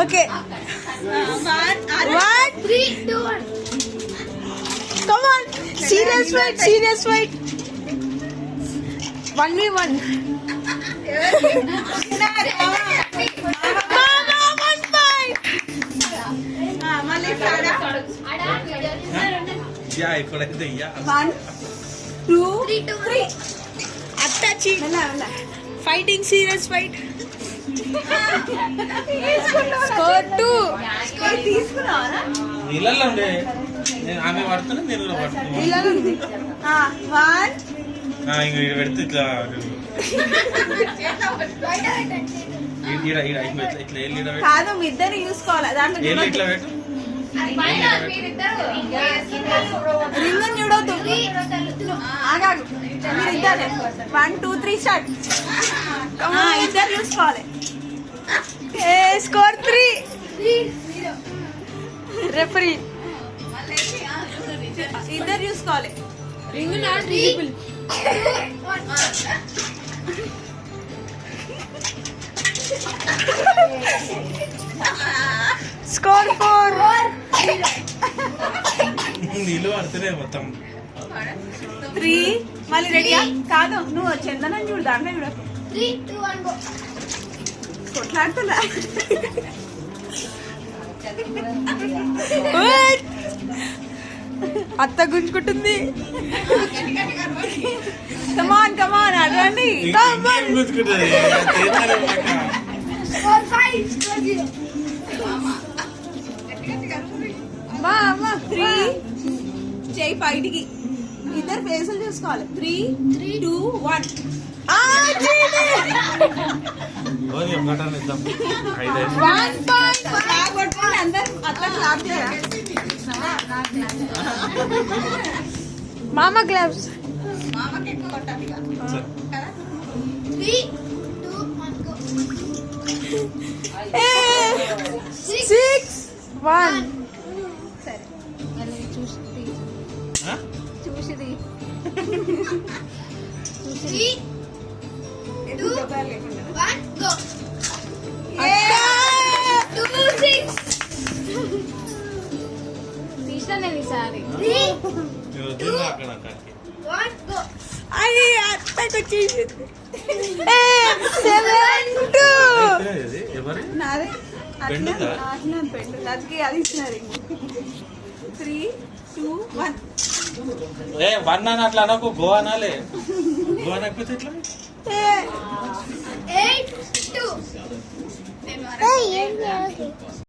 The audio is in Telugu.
okay 1 3 2 1 come on serious fight 1v1 fighting serious fight score 2 నీళ్ళల్లో ఉండే ఆమె పడుతున్నా నేను కూడా పడుతున్నా ఇంక పెడితే ఇట్లా కాదు మీ ఇద్దరు చూసుకోవాలి దాంట్లో ఇట్లా పెట్టు రింగ్ చూడొద్దు ఆగాగు మీరు ఇద్దరు 1 2 3 స్టార్ట్ ఇద్దరు చూసుకోవాలి స్కోర్ 3 రెఫరీ ఇద్దరు చూసుకోవాలి రింగ్ నాట్ రీజనబుల్ స్కోర్ 4 నీళ్ళు పడుతున్నాయి మొత్తం 3 మళ్ళీ రెడీయా కాదు నువ్వు చందనం చూడు దాంట్లో చూడ 3 2 1 గో కొట్లాడుతున్నా అత్త గుంజుకుంటుంది కమాన్ అడవండి మా 3 చేయి బయటికి ఇద్దరు ఫేసులు చూసుకోవాలి 3 2 1 మామా గ్లవ్స్ చూసిది 2 1 గో 2 6 తీసానే ఈసారి 3 2 1 గో అయ్యి అత్తకు వచ్చేసింది 7 2 ఎవరు నాదే అట్లా పెండు దానికి అది ఇచ్చినారు 3 2 1 1 అని అట్లా అనకు గో అనాలే గో అనకపోతే ఎట్లా 8 2